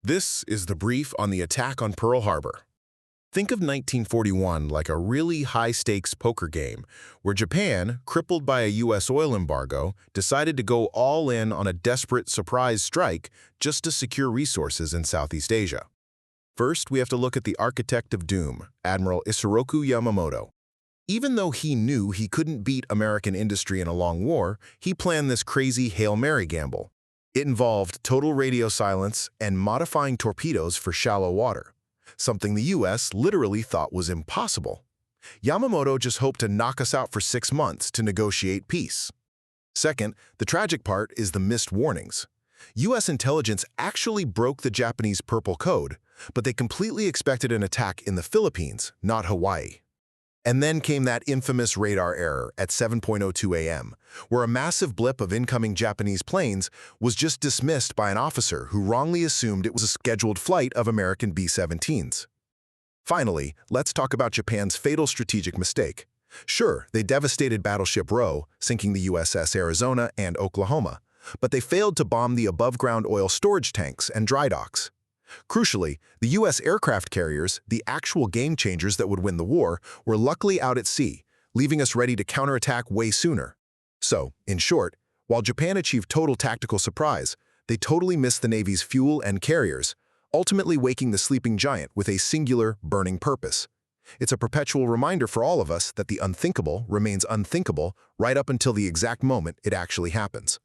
This is the brief on the attack on Pearl Harbor. Think of 1941 like a really high-stakes poker game where Japan, crippled by a U.S. oil embargo, decided to go all in on a desperate surprise strike just to secure resources in Southeast Asia. First, we have to look at the architect of doom, Admiral Isoroku Yamamoto. Even though he knew he couldn't beat American industry in a long war, he planned this crazy Hail Mary gamble. It involved total radio silence and modifying torpedoes for shallow water, something the U.S. literally thought was impossible. Yamamoto just hoped to knock us out for 6 months to negotiate peace. Second, the tragic part is the missed warnings. U.S. intelligence actually broke the Japanese Purple Code, but they completely expected an attack in the Philippines, not Hawaii. And then came that infamous radar error at 7:02 a.m., where a massive blip of incoming Japanese planes was just dismissed by an officer who wrongly assumed it was a scheduled flight of American B-17s. Finally, let's talk about Japan's fatal strategic mistake. Sure, they devastated Battleship Row, sinking the USS Arizona and Oklahoma, but they failed to bomb the above-ground oil storage tanks and dry docks. Crucially, the U.S. aircraft carriers, the actual game-changers that would win the war, were luckily out at sea, leaving us ready to counterattack way sooner. So, in short, while Japan achieved total tactical surprise, they totally missed the Navy's fuel and carriers, ultimately waking the sleeping giant with a singular, burning purpose. It's a perpetual reminder for all of us that the unthinkable remains unthinkable right up until the exact moment it actually happens.